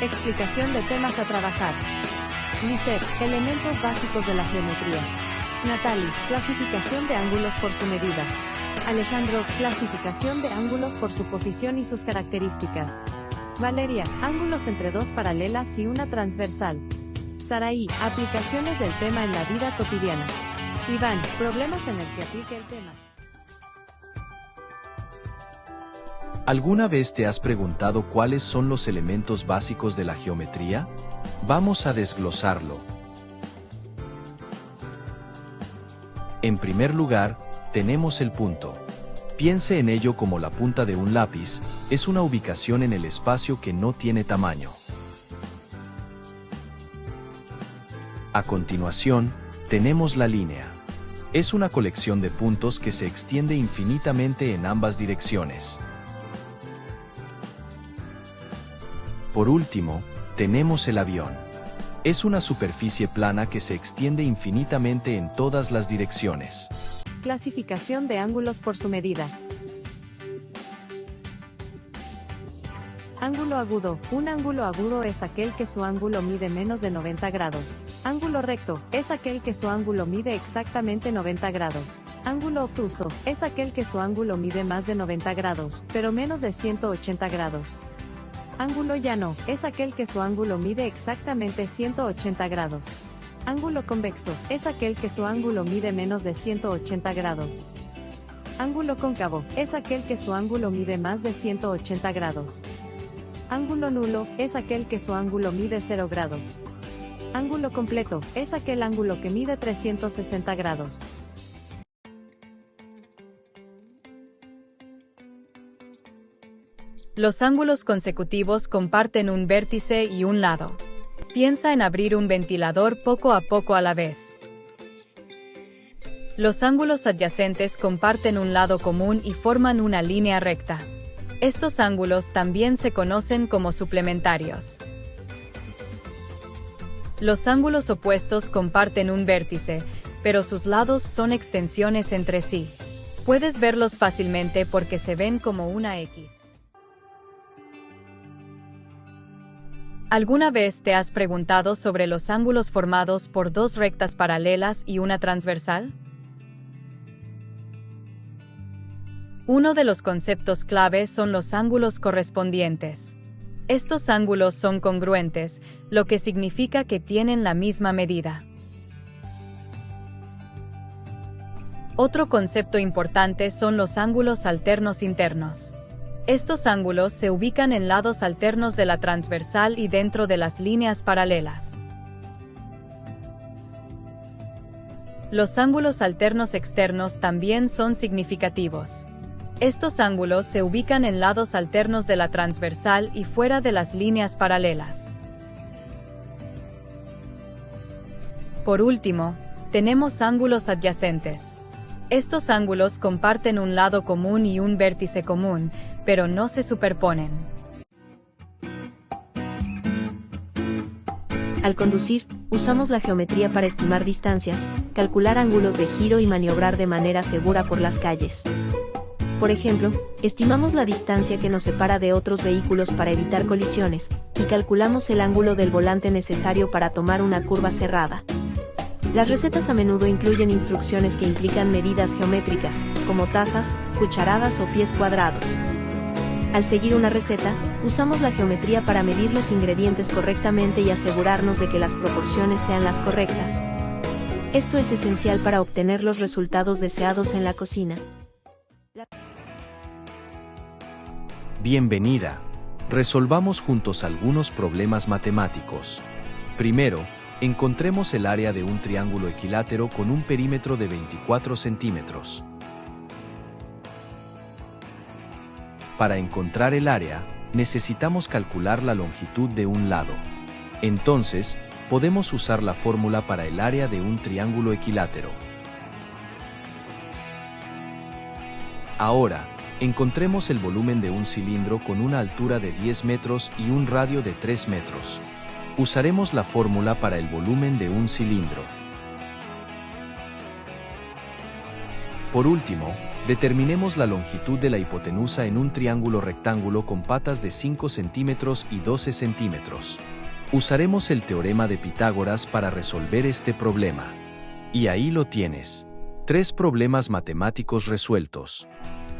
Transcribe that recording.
Explicación de temas a trabajar. Lisette, elementos básicos de la geometría. Natalie, clasificación de ángulos por su medida. Alejandro, clasificación de ángulos por su posición y sus características. Valeria, ángulos entre dos paralelas y una transversal. Saraí, aplicaciones del tema en la vida cotidiana. Iván, problemas en el que aplique el tema. ¿Alguna vez te has preguntado cuáles son los elementos básicos de la geometría? Vamos a desglosarlo. En primer lugar, tenemos el punto. Piense en ello como la punta de un lápiz, es una ubicación en el espacio que no tiene tamaño. A continuación, tenemos la línea. Es una colección de puntos que se extiende infinitamente en ambas direcciones. Por último, tenemos el avión. Es una superficie plana que se extiende infinitamente en todas las direcciones. Clasificación de ángulos por su medida. Ángulo agudo. Un ángulo agudo es aquel que su ángulo mide menos de 90 grados. Ángulo recto es aquel que su ángulo mide exactamente 90 grados. Ángulo obtuso es aquel que su ángulo mide más de 90 grados, pero menos de 180 grados. Ángulo llano es aquel que su ángulo mide exactamente 180 grados. Ángulo convexo es aquel que su ángulo mide menos de 180 grados. Ángulo cóncavo es aquel que su ángulo mide más de 180 grados. Ángulo nulo es aquel que su ángulo mide 0 grados. Ángulo completo es aquel ángulo que mide 360 grados. Los ángulos consecutivos comparten un vértice y un lado. Piensa en abrir un ventilador poco a poco a la vez. Los ángulos adyacentes comparten un lado común y forman una línea recta. Estos ángulos también se conocen como suplementarios. Los ángulos opuestos comparten un vértice, pero sus lados son extensiones entre sí. Puedes verlos fácilmente porque se ven como una X. ¿Alguna vez te has preguntado sobre los ángulos formados por dos rectas paralelas y una transversal? Uno de los conceptos clave son los ángulos correspondientes. Estos ángulos son congruentes, lo que significa que tienen la misma medida. Otro concepto importante son los ángulos alternos internos. Estos ángulos se ubican en lados alternos de la transversal y dentro de las líneas paralelas. Los ángulos alternos externos también son significativos. Estos ángulos se ubican en lados alternos de la transversal y fuera de las líneas paralelas. Por último, tenemos ángulos adyacentes. Estos ángulos comparten un lado común y un vértice común, pero no se superponen. Al conducir, usamos la geometría para estimar distancias, calcular ángulos de giro y maniobrar de manera segura por las calles. Por ejemplo, estimamos la distancia que nos separa de otros vehículos para evitar colisiones, y calculamos el ángulo del volante necesario para tomar una curva cerrada. Las recetas a menudo incluyen instrucciones que implican medidas geométricas, como tazas, cucharadas o pies cuadrados. Al seguir una receta, usamos la geometría para medir los ingredientes correctamente y asegurarnos de que las proporciones sean las correctas. Esto es esencial para obtener los resultados deseados en la cocina. Bienvenida. Resolvamos juntos algunos problemas matemáticos. Primero, encontremos el área de un triángulo equilátero con un perímetro de 24 centímetros. Para encontrar el área, necesitamos calcular la longitud de un lado. Entonces, podemos usar la fórmula para el área de un triángulo equilátero. Ahora, encontremos el volumen de un cilindro con una altura de 10 metros y un radio de 3 metros. Usaremos la fórmula para el volumen de un cilindro. Por último, determinemos la longitud de la hipotenusa en un triángulo rectángulo con patas de 5 centímetros y 12 centímetros. Usaremos el teorema de Pitágoras para resolver este problema. Y ahí lo tienes. 3 problemas matemáticos resueltos.